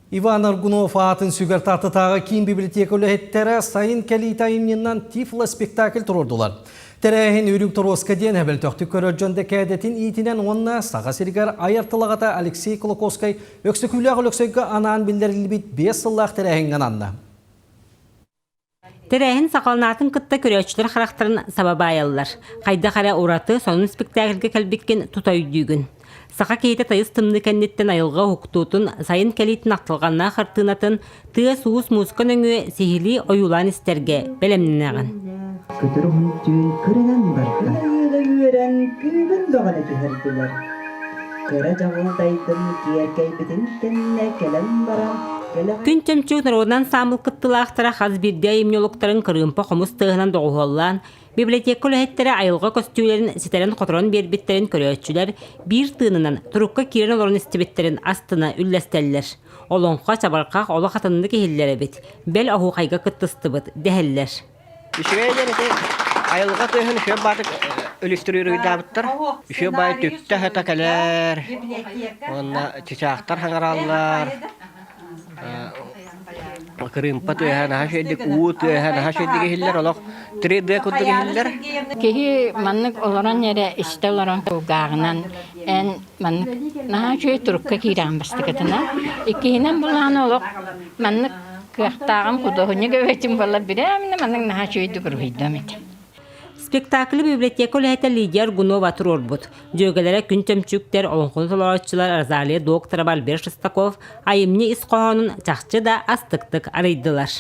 Иван Аргунов атын сүгер тартытағы кийин библиотекалы хеттері сайын кәлейта имненнан Тифло спектакль тұрордылар. Тәрәхін үрік тұросқа ден әбіл төқтік көрер жөнді кәдетін итінен онына саға сиргер айыртылағата Алексей Колокоскай өксікілі ағылөксөйгі анаан білдерілбейт 5 сыллақ тәрәхін ғананна. Тәрәхін сақалнатын кытта көрәчілер қарақтарын сабаба аялылар. Қайда қара ураты сонын спектакльге кәлбеткен тұтай дүйгін. Сақа кейті тайыз тымны кәннеттен айылға хуктутун, сайын кәлейтін ақтылғанна қартынатын, тыа суыс музыкан өңі сехили ойулан істерге бәлемненаған. Көтір хүнтүйін көрінен барда. Үйерен күйбін доған әті әрділер. Көрі жаңылдайдың киеркей бітін кәнне кәлем барам. Күн төмчүк народан самыл кыттылақтара хаз бирде имнелоктарын кырымпа қомыс тығынан доғуоллан, библиотека өләһеттері айылға көстүлерін сетерен қоторон бербеттерін көрөтчүлер бір тыынынан турукка кирен олорын истебеттерін астына үлләстәллер. Олонқа чабарқақ олы қатынды кехиллері бит, бәл аху қайға кыттысты бит, дәхеллер. Айылға тыйын үші батық өлістірері дабыттар. Үші бай түтті хәті кәлер, чичақтар хаңаралар. Кырымпа тыйхан хашедик, уут тыйхан хашедик хиллер, олық 3D күддік хиллер. Кеhi маннык олоран ере істе олоран туғағынан ән маннык наға жөй тұрыққа кейраған бастықытына. Иккейінен бұлған олық маннык күйақтағым құдығыны көбетім бола біреміне маннык наға жөйді көргейдім еді. Спектаклі библиотека өләһетә Лидия Аргунова тұрорбут. Жөгелері күн төмчүктер, олонқуны толарычылар Арзалия доктора Бальбер Шестаков айымны исқоғанын чақчы да астықтық арайдылар.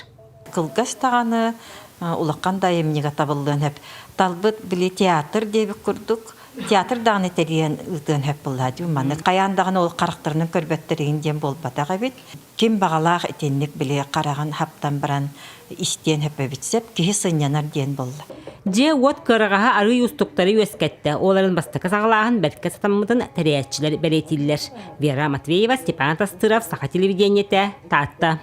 Кылгас тағаны улаққан да айымныға табылдың әп. Талбыт білі театр дебік күрдік. Театр дағыны тәрген ұлдың әп бұлады. Қаяндағын ол қарақтарының көрбеттерін дем болбатаға бет. Кем бағалақ етенлік біле қараған хаптан баран істен әп бітсеп, кейі сынянар ден болды. Же от кырыгаha ары юстуктары өскәтті. Оларын бастықы сағылағын бәлкі сатамыдың тәрәтчілер бәлетілер. Вера Матвеева, Степан Тастыров, Саха телевидениеті, Татта.